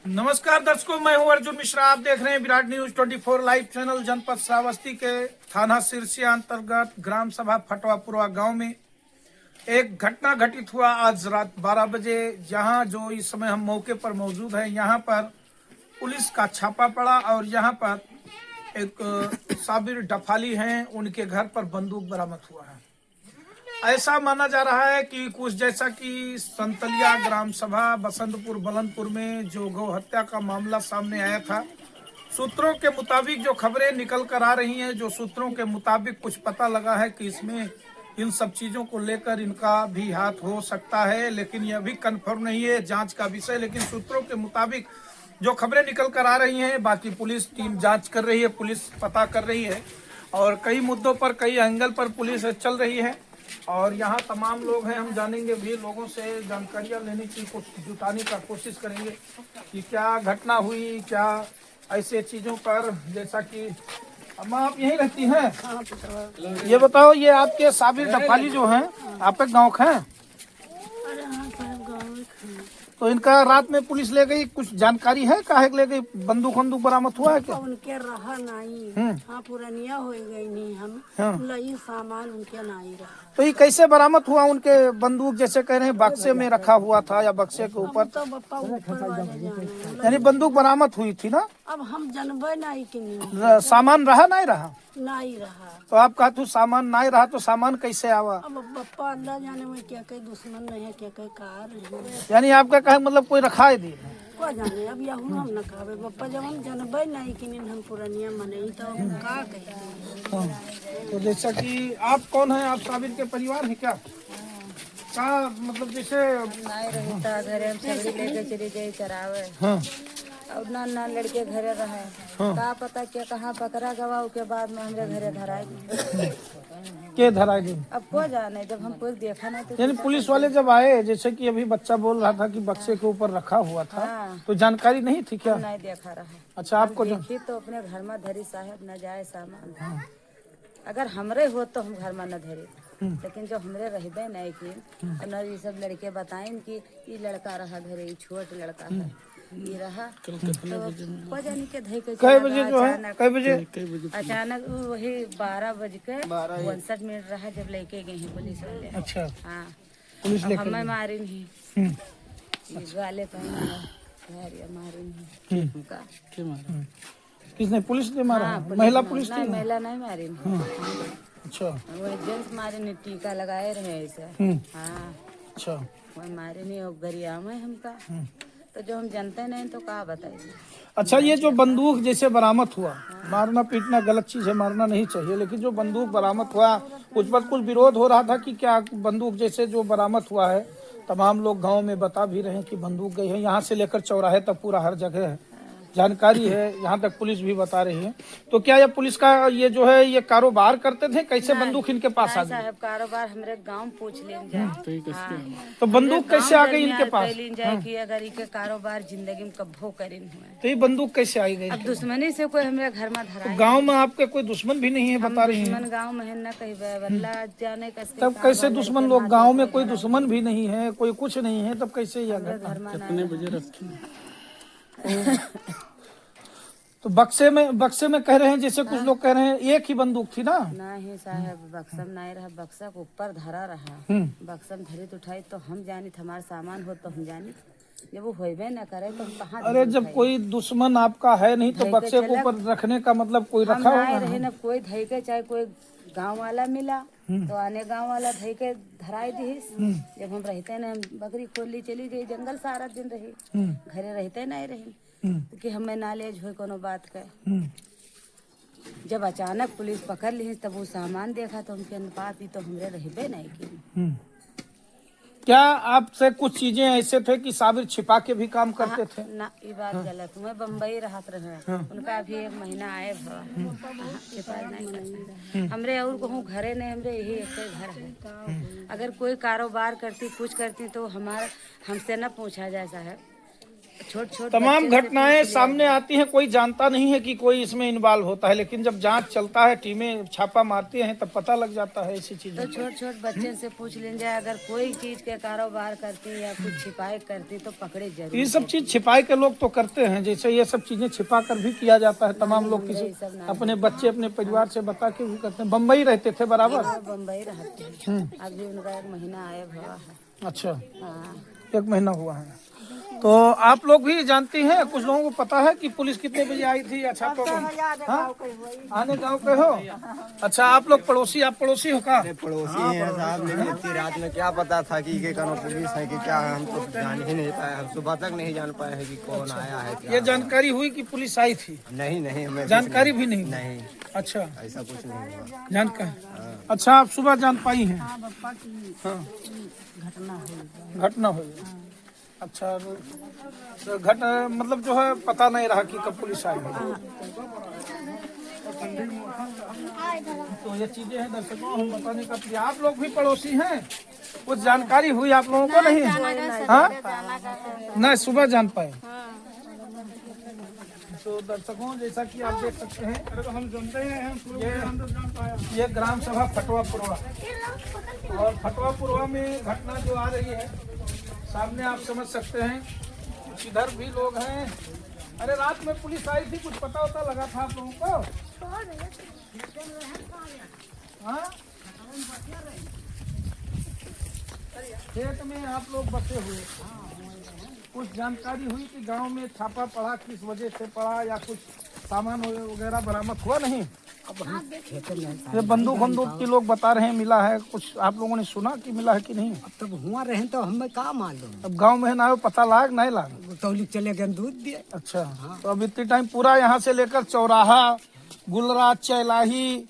नमस्कार दर्शकों, मैं हूं अर्जुन मिश्रा। आप देख रहे हैं विराट न्यूज 24 लाइव चैनल। जनपद श्रावस्ती के थाना सिरसिया अंतर्गत ग्राम सभा फटवापुरा गांव में एक घटना घटित हुआ आज रात 12 बजे। जहां जो इस समय हम मौके पर मौजूद हैं, यहां पर पुलिस का छापा पड़ा और यहां पर एक साबिर डफाली हैं, उनके घर पर बंदूक बरामद हुआ है। ऐसा माना जा रहा है कि कुछ जैसा कि संतलिया ग्राम सभा बसंतपुर बलनपुर में जो गौ हत्या का मामला सामने आया था, सूत्रों के मुताबिक जो खबरें निकल कर आ रही हैं, जो सूत्रों के मुताबिक कुछ पता लगा है कि इसमें इन सब चीजों को लेकर इनका भी हाथ हो सकता है, लेकिन यह भी कन्फर्म नहीं है, जांच का विषय। लेकिन सूत्रों के मुताबिक जो खबरें निकल कर आ रही हैं, बाकी पुलिस टीम जांच कर रही है, पुलिस पता कर रही है और कई मुद्दों पर, कई एंगल पर पुलिस चल रही है। और यहाँ तमाम लोग हैं, हम जानेंगे भी, लोगों से जानकारियाँ लेने की जुटाने का कोशिश करेंगे कि क्या घटना हुई, क्या ऐसे चीज़ों पर। जैसा कि अम्मा आप यहीं रहती हैं, ये बताओ, ये आपके साबिर डफाली जो हैं, आपके गाँव के हैं? तो इनका रात में पुलिस ले गई, कुछ जानकारी है काहे ले गई? बंदूक वंदूक बरामद हुआ है क्या? उनके रहा नहीं। हाँ, पुरानिया हो गई नहीं हम। लई सामान उनके नहीं रहा। तो ये कैसे बरामद हुआ? उनके बंदूक जैसे कह रहे हैं बक्से में रखा हुआ था या बक्से के ऊपर? तो बप्पा ऊपर वाले जाने। यानी बंदूक बरामद हुई थी ना? अब हम जनबे नहीं कि नहीं सामान रहा नहीं रहा? नहीं रहा। तो आप कहा तू सामान नहीं रहा, तो सामान कैसे आवा? अब बप्पा अल्लाह जाने में क्या कहीं दुश्मन नहीं है, क्या कहीं कार नहीं। यानी आपका कहे मतलब कोई रखा है दी? को जाने, अब यह हम न खावे बप्पा, जब हम जनबे नहीं कि नहीं हम पुरानिया मने तो हम का कहें। तो जैसा कि आप कौन है, आप साबिर के परिवार है क्या? का मतलब जैसे नहीं रहता घरे हम सगड़ी लेके चली गई चरावे। हाँ और ना लड़के घरे रहे। का पता क्या कहाँ पकड़ा गवा के बाद में हमरे घरे धराई दी। के धराई दी? अब को जाने, जब हम कोई देखा नहीं तो। यानी पुलिस वाले जब आए, जैसे कि अभी बच्चा बोल रहा था कि बक्से के ऊपर रखा हुआ था, हाँ। तो जानकारी नहीं थी क्या? नहीं देखा रहा। अच्छा, आपको देखी तो अपने घर में धरी साहब न जाए सामान। अगर हमरे हो तो हम घर में न धरे, लेकिन जो हमरे रहबे नहीं की और न ये सब लड़के बताएं कि ये लड़का रहा घरे, ये छोट लड़का है, ये रहा तो को जानी के धई के कई बजे जो है, कई बजे? अचानक वही 12 बज के 59 मिनट रहा जब लेके गए हैं पुलिस वाले। अच्छा, हाँ, पुलिस लेके हमें मारी नहीं, गाले पहने मारी नहीं उनका। किसने? पुलिस ने मारा? हाँ, महिला पुलिस थी? महिला नहीं मारी। अच्छा, वही जेंट्स मारे ने, टीका लगाए रहे ऐसे। हाँ, अच्छा, वही मारे नहीं और गरिया में हमका। तो जो हम जानते नहीं तो कहा बताइए। अच्छा, ये जो बंदूक जैसे बरामद हुआ, मारना पीटना गलत चीज है, मारना नहीं चाहिए, लेकिन जो बंदूक बरामद हुआ, कुछ बात कुछ विरोध हो रहा था कि क्या बंदूक जैसे जो बरामद हुआ है, तमाम लोग गांव में बता भी रहे हैं कि बंदूक गई है, यहाँ से लेकर चौराहे तक पूरा हर जगह है, जानकारी है, यहाँ तक पुलिस भी बता रही है। तो क्या ये पुलिस का ये जो है ये कारोबार करते थे? कैसे बंदूक इनके पास आ गई? साहब कारोबार हमरे गांव पूछ लें जाए। तो बंदूक कैसे आ गई इनके पास? जाए कि अगर इनके कारोबार जिंदगी में कब्बो करें हुए, तो ये बंदूक कैसे आई गई? अब दुश्मनी से कोई हमारे घर में धरा। गांव में आपके कोई दुश्मन भी नहीं है, बता रही हैं? गाँव में न कही बल्ला जाने का। तब कैसे दुश्मन लोग? गांव में कोई दुश्मन भी नहीं है, कोई कुछ नहीं है, तब कैसे यह घटना? कितने बजे रखी? तो बक्से में कह रहे हैं, जैसे कुछ लोग कह रहे हैं एक ही बंदूक थी ना? नहीं साहब, बक्सम नहीं रहा, बक्सा के ऊपर धरा रहा। बक्सम धरी तो उठाई तो हम जानी, हमारा सामान हो तो हम जानी, जब वो होबे न करे तो हम कहाँ? अरे जब कोई दुश्मन आपका है नहीं तो बक्से के ऊपर रखने का मतलब कोई रखा होगा। रहे न कोई धई के, चाहे कोई गांव वाला मिला तो आने गांव वाला धई के धराई दी। जब हम रहते न, हम बकरी खोली चली गई जंगल, सारा दिन रही, घरे रहते नहीं रही कि हमें नालेज हो कोनो बात का। जब अचानक पुलिस पकड़ ली तब वो सामान देखा तो उनके पास भी तो हमरे रहबे नहीं की। क्या आपसे कुछ चीजें ऐसे थे कि साबिर छिपा के भी काम करते थे? ना, ये बात गलत। मैं बम्बई रहत रहे, उनका अभी 1 महीना आए छिपा नहीं। हमरे और कहूँ घरे नहीं, हमरे यही एक घर है। अगर कोई कारोबार करती कुछ करती तो हमारा हमसे न पूछा जाए साहब छोट छोट तमाम बच्चे से घटनाएं पूछ लिया। सामने आती हैं, कोई जानता नहीं है कि कोई इसमें इन्वॉल्व होता है, लेकिन जब जांच चलता है, टीमें छापा मारती हैं, तब पता लग जाता है ऐसी चीजें। तो छोट छोट बच्चे से पूछ लीजिए, अगर कोई चीज के कारोबार करती या कुछ छिपाई करती तो पकड़े जरूर। ये सब चीज छिपाए के लोग तो करते हैं, जैसे ये सब चीजें छिपा कर भी किया जाता है। तमाम लोग किसी ये सब ना अपने बच्चे अपने परिवार से बता के भी करते हैं। बम्बई रहते थे बराबर? बम्बई रहते हैं, अभी उनका 1 महीना आया हुआ है। अच्छा, हाँ 1 महीना हुआ है। तो आप लोग भी जानती हैं, कुछ लोगों को पता है कि पुलिस कितने बजे आई थी? अच्छा, तो हाँ? आने गांव के हो? अच्छा, आप लोग पड़ोसी, आप पड़ोसी हो का? पड़ोसी हैं साहब, लेकिन इतनी रात में क्या पता था कि ये कौन पुलिस है कि क्या है, हम तो जान ही नहीं पाए। हम सुबह तक नहीं जान पाए हैं कि कौन आया है क्या। ये जानकारी हुई कि पुलिस आई थी? नहीं नहीं, हमें जानकारी भी नहीं? नहीं, अच्छा, ऐसा कुछ नहीं हुआ। जानकारी। अच्छा, आप सुबह जान पाई हैं? हाँ बप्पा की हाँ, घटना हुई। घटना हुई। अच्छा, तो मतलब जो है पता नहीं रहा कि कब पुलिस आई है। तो ये चीजें हैं दर्शकों, हम बताने का प्रयास। आप लोग भी पड़ोसी हैं, कुछ जानकारी हुई आप लोगों को? नहीं, हाँ, नहीं, सुबह जान पाए। तो दर्शकों, जैसा कि आप देख सकते हैं, हम जानते हैं ये ग्राम सभा फटवा पुरवा, और फटवा पुरवा में घटना जो आ रही है सामने, आप समझ सकते हैं। कुछ इधर भी लोग हैं। अरे रात में पुलिस आई थी, कुछ पता होता लगा था आप लोगों को? हाँ? खेत में आप लोग बसे हुए, कुछ जानकारी हुई कि गांव में छापा पड़ा, किस वजह से पड़ा, या कुछ सामान वगैरह बरामद हुआ? नहीं, ये बंदूक की लोग बता रहे हैं मिला है, कुछ आप लोगों ने सुना कि मिला है कि नहीं? अब तब हुआ रहे तो हमें का मालूम। अब गांव में ना हो, पता लाग नहीं लाग? तौलिक चले गए दूध दिए। अच्छा, तो अब इतने टाइम पूरा यहाँ से लेकर चौराहा, गुलरा, चैलाही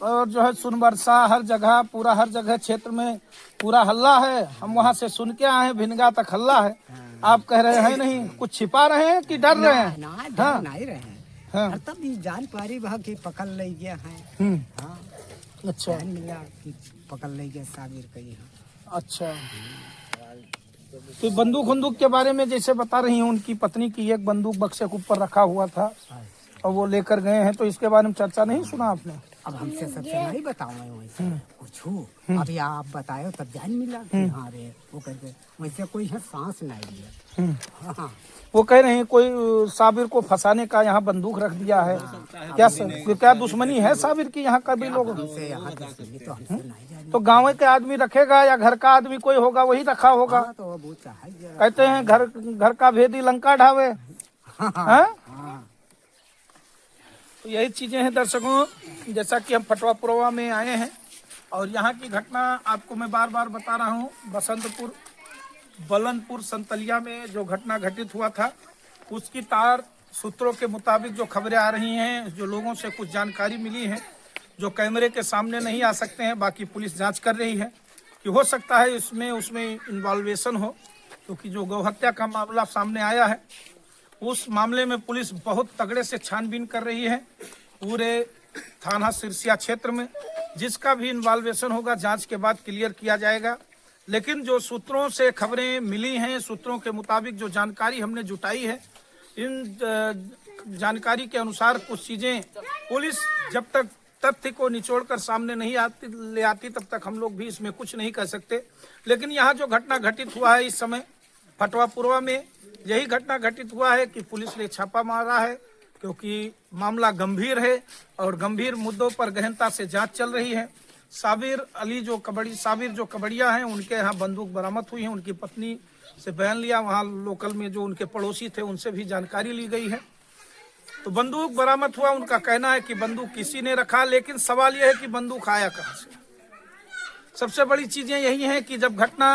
और जो है सुनबरसा, हर जगह, पूरा हर जगह क्षेत्र में पूरा हल्ला है। हम वहाँ से सुन के आए हैं, भिनगा तक हल्ला है। आप कह रहे हैं नहीं, कुछ छिपा रहे हैं कि डर रहे हैं? ना हाँ। नहीं रहे हैं। हाँ। और तब ये जान पारी वहाँ की पकड़ ले गया है। हाँ, अच्छा, जान मिला कि पकड़ ले गया साबिर का यहाँ। अच्छा। तो बंदूक के बारे में जैसे बता रही हैं, उनकी पत्नी की एक बंदूक बक्से के ऊपर रखा हुआ था और वो लेकर गए हैं, तो इसके बारे में चर्चा नहीं सुना आपने? अब हमसे सबसे नहीं बताऊंगा वैसे कुछ। अभी आप बताए तब जान मिला कि हाँ रे वो करके, वैसे कोई है सांस नहीं लिया। हाँ, वो कह रहे हैं कोई साबिर को फंसाने का यहाँ बंदूक रख दिया है। क्या दुश्मनी है साबिर की यहाँ का भी लोग? हमसे यहाँ दुश्मनी तो हमसे नहीं जाने। तो गाँव के आदमी रखेगा या घर का आदमी कोई होगा वही रखा होगा? हाँ, तो वो चाहे कहते हैं घर का भेदी लंका ढावे। हाँ? तो यही चीजें हैं दर्शकों, जैसा कि हम फटवा पुरवा में आए हैं और यहाँ की घटना आपको मैं बार बार बता रहा हूँ। बसंतपुर बलनपुर संतलिया में जो घटना घटित हुआ था, उसकी तार सूत्रों के मुताबिक जो खबरें आ रही हैं, जो लोगों से कुछ जानकारी मिली है, जो कैमरे के सामने नहीं आ सकते हैं, बाकी पुलिस जांच कर रही है कि हो सकता है उसमें इन्वॉल्वेशन हो, क्योंकि जो गौहत्या का मामला सामने आया है उस मामले में पुलिस बहुत तगड़े से छानबीन कर रही है पूरे थाना सिरसिया क्षेत्र में। जिसका भी इन्वॉल्वेशन होगा जांच के बाद क्लियर किया जाएगा। लेकिन जो सूत्रों से खबरें मिली हैं, सूत्रों के मुताबिक जो जानकारी हमने जुटाई है, इन जानकारी के अनुसार कुछ चीजें पुलिस जब तक तथ्य को निचोड़कर सामने नहीं ले आती तब तक हम लोग भी इसमें कुछ नहीं कर सकते। लेकिन यहाँ जो घटना घटित हुआ है इस समय फटवा पुरवा में, यही घटना घटित हुआ है कि पुलिस ने छापा मारा है, क्योंकि मामला गंभीर है और गंभीर मुद्दों पर गहनता से जांच चल रही है। साबिर जो कबड़िया हैं, उनके यहाँ बंदूक बरामद हुई है। उनकी पत्नी से बयान लिया, वहाँ लोकल में जो उनके पड़ोसी थे उनसे भी जानकारी ली गई है। तो बंदूक बरामद हुआ, उनका कहना है कि बंदूक किसी ने रखा, लेकिन सवाल यह है कि बंदूक आया कहाँ से। सबसे बड़ी चीजें यही हैं कि जब घटना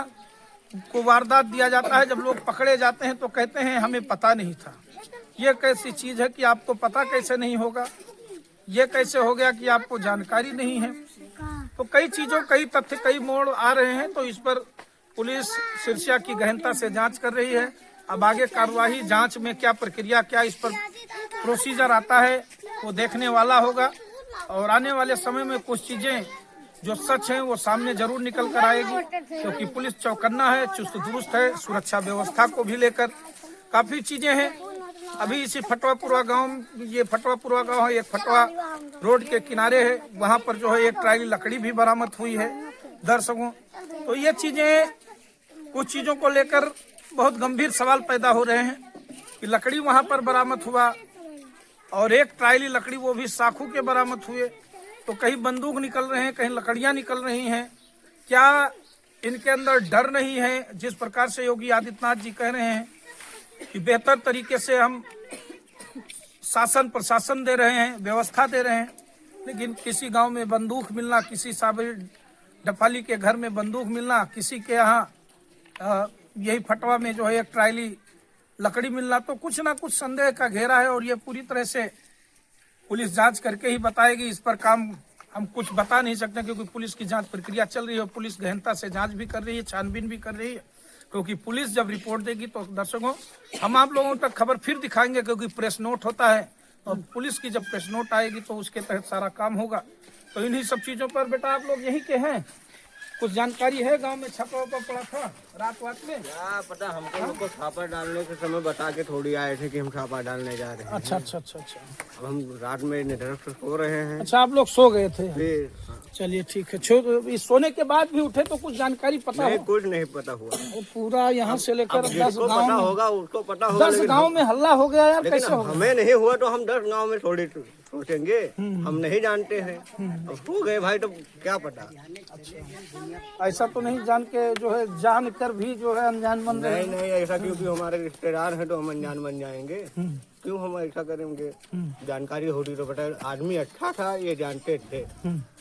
को वारदात दिया जाता है, जब लोग पकड़े जाते हैं तो कहते हैं हमें पता नहीं था। ये कैसी चीज है कि आपको पता कैसे नहीं होगा? ये कैसे हो गया कि आपको जानकारी नहीं है? तो कई चीजों, कई तथ्य, कई मोड़ आ रहे हैं। तो इस पर पुलिस सिरसिया की गहनता से जांच कर रही है। अब आगे कार्यवाही, जांच में क्या प्रक्रिया, क्या इस पर प्रोसीजर आता है, वो देखने वाला होगा। और आने वाले समय में कुछ चीजें जो सच है वो सामने जरूर निकल कर आएगी, क्योंकि पुलिस चौकन्ना है, चुस्त दुरुस्त है सुरक्षा व्यवस्था को भी लेकर। काफी चीजें हैं। अभी इसी फटवापुरा गांव, ये फटवापुरा गांव है, एक फटवा रोड के किनारे है, वहां पर जो है एक ट्राली लकड़ी भी बरामद हुई है दर्शकों। तो ये चीजें, कुछ चीजों को लेकर बहुत गंभीर सवाल पैदा हो रहे हैं कि लकड़ी वहां पर बरामद हुआ और एक ट्राली लकड़ी वो भी साखू के बरामद हुए, तो कहीं बंदूक निकल रहे हैं, कहीं लकड़ियां निकल रही हैं। क्या इनके अंदर डर नहीं है? जिस प्रकार से योगी आदित्यनाथ जी कह रहे हैं कि बेहतर तरीके से हम शासन प्रशासन दे रहे हैं, व्यवस्था दे रहे हैं, लेकिन किसी गांव में बंदूक मिलना, किसी साबरी डफाली के घर में बंदूक मिलना, किसी के यहाँ यही फटवा में जो है एक ट्राली लकड़ी मिलना, तो कुछ ना कुछ संदेह का घेरा है। और ये पूरी तरह से पुलिस जांच करके ही बताएगी। इस पर काम हम कुछ बता नहीं सकते क्योंकि पुलिस की जांच प्रक्रिया चल रही है और पुलिस गहनता से जांच भी कर रही है, छानबीन भी कर रही है। क्योंकि पुलिस जब रिपोर्ट देगी तो दर्शकों हम आप लोगों तक खबर फिर दिखाएंगे, क्योंकि प्रेस नोट होता है और पुलिस की जब प्रेस नोट आएगी तो उसके तहत सारा काम होगा। तो इन्हीं सब चीजों पर बेटा आप लोग यहीं के हैं, कुछ जानकारी है? गांव में छापा वपा पड़ा था रात वात में? क्या पता, हमको लोग को छापा डालने के समय बता के थोड़ी आए थे कि हम छापा डालने जा रहे हैं। अच्छा अच्छा अच्छा अच्छा। अब हम रात में निडर से सो रहे हैं। अच्छा, आप लोग सो गए थे? फिर चलिए ठीक है। इस सोने के बाद भी उठे तो कुछ जानकारी पता नहीं, हो? कुछ नहीं पता हुआ। वो पूरा यहाँ से लेकर 10 जिसको पता गाँव, होगा उसको पता होगा। 10 गाँव में हल्ला हो गया यार, लेकिन कैसे होगा? हमें नहीं हुआ तो हम 10 गांव में थोड़ी सोचेंगे, हम नहीं जानते हैं। अब सो गए भाई तो क्या पता। ऐसा तो नहीं जान के जो है जान कर भी जो है अनजान बन रहे नहीं नहीं, ऐसा क्योंकि हमारे रिश्तेदार हैं तो हम अनजान बन जाएंगे। क्यों हम ऐसा करेंगे? जानकारी होती तो बता। आदमी अच्छा था, ये जानते थे।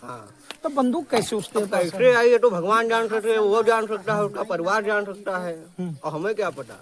हाँ, तो बंदूक कैसे उसके पास है? कैसे आई है तो भगवान जान सकते हैं, वो जान सकता है, उसका परिवार जान सकता है, और हमें क्या पता।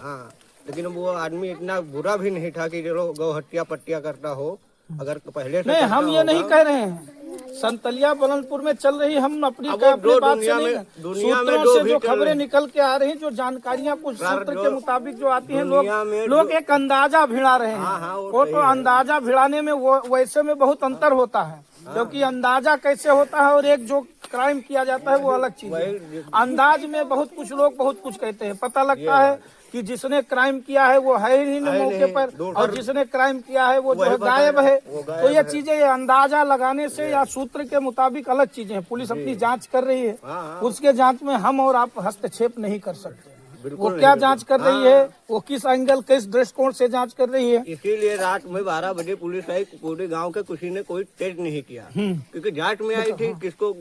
हाँ, लेकिन वो आदमी इतना बुरा भी नहीं था कि जो गौ हत्या पट्टिया करता हो। अगर पहले से नहीं, करता हम ये होगा- नहीं कह रहे हैं। संतलिया बलनपुर में चल रही, हम अपनी अब का वो अपनी जो बात से दुनिया नहीं, में सूत्रों जो से भी जो चल खबरें रही- निकल के आ रही, जो जानकारियां कुछ सूत्र जो के मुताबिक जो आती हैं, दुनिया में लोग जो- एक अंदाजा भिड़ा रहे हाँ, हाँ, हैं। वो वो सही तो है। अंदाजा भिड़ाने में वो वैसे में बहुत अंतर होता है, क्योंकि अंदाजा कैसे होता है और एक जो क्राइम किया जाता है वो अलग चीज है। अंदाज में बहुत कुछ लोग बहुत कुछ कहते हैं, पता लगता है कि जिसने क्राइम किया है वो है ही नहीं मौके पर, और जिसने क्राइम किया है वो जो है गायब है। तो ये चीजें, ये अंदाजा लगाने से या सूत्र के मुताबिक अलग चीजें हैं। पुलिस अपनी जांच कर रही है, उसके जांच में हम और आप हस्तक्षेप नहीं कर सकते। वो क्या जांच कर रही है, वो किस एंगल, किस दृष्टिकोण से जांच कर रही है। इसीलिए रात में 12 बजे पुलिस आई। पूरे गांव के किसी ने कोई टेस्ट नहीं किया, क्योंकि जांच में आई थी किसको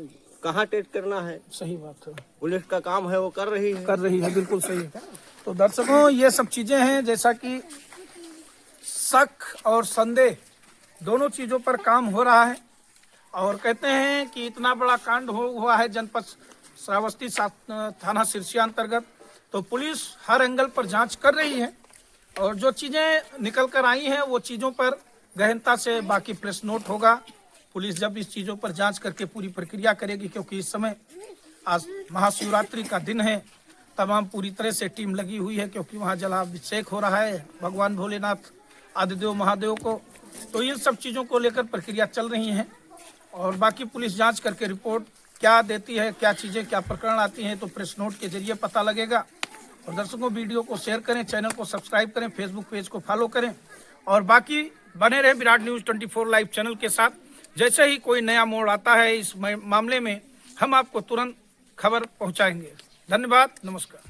कहाँ टेस्ट करना है। सही बात है, पुलिस का काम है, वो कर रही है। बिल्कुल सही है। तो दर्शकों ये सब चीजें हैं, जैसा कि शक और संदेह दोनों चीजों पर काम हो रहा है। और कहते हैं कि इतना बड़ा कांड हुआ है जनपद श्रावस्ती थाना सिरसिया अंतर्गत, तो पुलिस हर एंगल पर जांच कर रही है और जो चीजें निकल कर आई हैं वो चीजों पर गहनता से बाकी प्रेस नोट होगा। पुलिस जब इस चीजों पर जांच करके पूरी प्रक्रिया करेगी, क्योंकि इस समय आज महाशिवरात्रि का दिन है, तमाम पूरी तरह से टीम लगी हुई है, क्योंकि वहाँ जलाभिषेक हो रहा है भगवान भोलेनाथ आदिदेव महादेव को। तो इन सब चीज़ों को लेकर प्रक्रिया चल रही है और बाकी पुलिस जांच करके रिपोर्ट क्या देती है, क्या चीज़ें, क्या प्रकरण आती हैं, तो प्रेस नोट के जरिए पता लगेगा। और दर्शकों वीडियो को शेयर करें, चैनल को सब्सक्राइब करें, फेसबुक पेज को फॉलो करें और बाकी बने रहे विराट न्यूज़ 24 लाइव चैनल के साथ। जैसे ही कोई नया मोड़ आता है इस मामले में, हम आपको तुरंत खबर पहुंचाएंगे। धन्यवाद, नमस्कार।